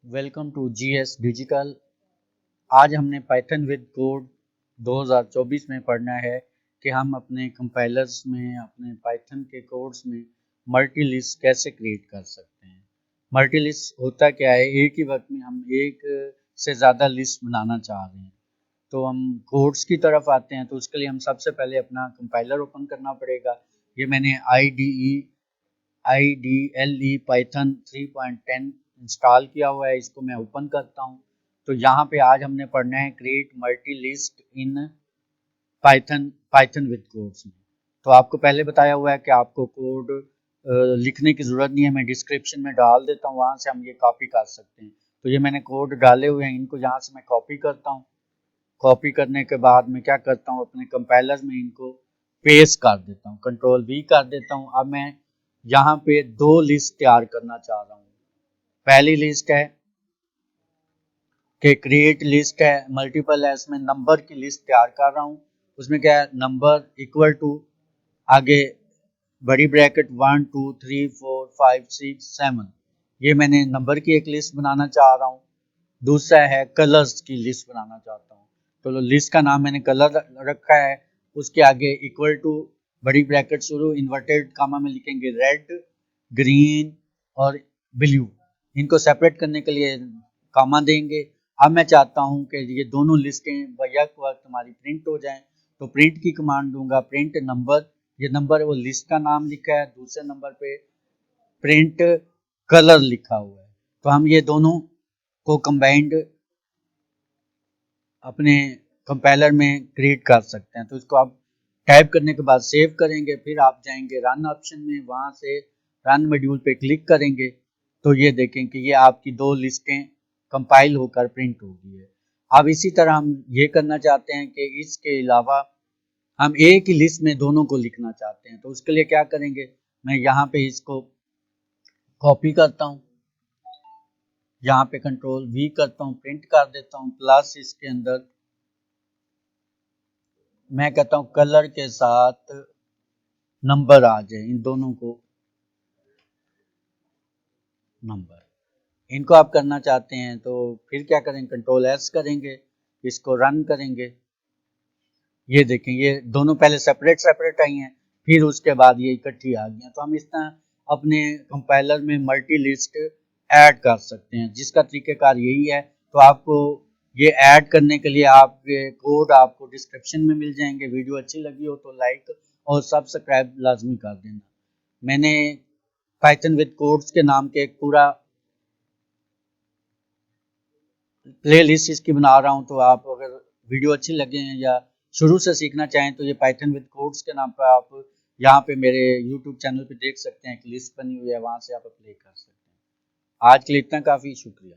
Welcome to GS digital. आज हमने Python with code 2024 में पढ़ना है कि हम अपने कंपाइलर्स में अपने पाइथन के कोड्स में मल्टी लिस्ट कैसे क्रिएट कर सकते हैं। मल्टी लिस्ट होता क्या है, एक ही वक्त में हम एक से ज़्यादा लिस्ट बनाना चाह रहे हैं। तो हम कोड्स की तरफ आते हैं, तो उसके लिए हम सबसे पहले अपना कंपाइलर ओपन करना पड़ेगा। ये मैंने IDE पाइथन 3.10 इंस्टॉल किया हुआ है, इसको मैं ओपन करता हूँ। तो यहाँ पे आज हमने पढ़ना है create multi list in Python with codes में। तो आपको पहले बताया हुआ है कि आपको कोड लिखने की ज़रूरत नहीं है, मैं डिस्क्रिप्शन में डाल देता हूँ, वहाँ से हम ये कॉपी कर सकते हैं। तो ये मैंने कोड डाले हुए हैं, इनको यहाँ से मैं कॉपी करता हूँ। कॉपी करने के बाद मैं क्या करता हूँ, अपने कंपाइलर में इनको पेस्ट कर देता हूँ, कंट्रोल V कर देता हूँ। अब मैं यहाँ पे दो लिस्ट तैयार करना चाह रहा हूँ। पहली लिस्ट है कि क्रिएट लिस्ट है, मल्टीपल है, इसमें नंबर की लिस्ट तैयार कर रहा हूँ। उसमें क्या है, नंबर इक्वल टू आगे बड़ी ब्रैकेट 1 2 3 4 5 6 7, ये मैंने नंबर की एक लिस्ट बनाना चाह रहा हूँ। दूसरा है कलर्स की लिस्ट बनाना चाहता हूँ। तो लिस्ट का नाम मैंने कलर रखा है, उसके आगे इक्वल टू बड़ी ब्रैकेट शुरू इन्वर्टेड कामा में लिखेंगे रेड, ग्रीन और ब्लू। इनको सेपरेट करने के लिए कामा देंगे। अब मैं चाहता हूँ कि ये दोनों लिस्टें बैक वक्त हमारी प्रिंट हो जाएं, तो प्रिंट की कमांड दूंगा, प्रिंट नंबर। ये नंबर वो लिस्ट का नाम लिखा है, दूसरे नंबर पे प्रिंट कलर लिखा हुआ है। तो हम ये दोनों को कंबाइंड अपने कंपाइलर में क्रिएट कर सकते हैं। तो इसको आप टाइप करने के बाद सेव करेंगे, फिर आप जाएंगे रन ऑप्शन में, वहां से रन मॉड्यूल पे क्लिक करेंगे। तो ये देखें कि ये आपकी दो लिस्टें कंपाइल होकर प्रिंट हो गई है। अब इसी तरह हम ये करना चाहते हैं कि इसके अलावा हम एक ही लिस्ट में दोनों को लिखना चाहते हैं। तो उसके लिए क्या करेंगे, मैं यहाँ पे इसको कॉपी करता हूँ, यहाँ पे कंट्रोल V करता हूँ, प्रिंट कर देता हूँ, प्लस इसके अंदर मैं कहता हूँ कलर के साथ नंबर आ जाए, इन दोनों को नंबर। इनको आप करना चाहते हैं तो फिर क्या करेंगे, कंट्रोल S करेंगे, इसको रन करेंगे। ये देखें, ये दोनों पहले सेपरेट सेपरेट आई हैं, फिर उसके बाद ये इकट्ठी आ गई हैं। तो हम इस तरह अपने कंपाइलर में मल्टी लिस्ट ऐड कर सकते हैं, जिसका तरीक़ेकार यही है। तो आपको ये ऐड करने के लिए आपके कोड आपको डिस्क्रिप्शन में मिल जाएंगे। वीडियो अच्छी लगी हो तो लाइक और सब्सक्राइब लाजमी कर देना। मैंने पाइथन विद कोड्स के नाम के एक पूरा प्ले लिस्ट इसकी बना रहा हूँ। तो आप अगर वीडियो अच्छी लगे हैं या शुरू से सीखना चाहें तो ये पाइथन विद कोड्स के नाम पर आप यहाँ पे मेरे यूट्यूब चैनल पे देख सकते हैं, एक लिस्ट बनी हुई है, वहाँ से आप अप्लाई कर सकते हैं। आज के लिए इतना काफ़ी, शुक्रिया।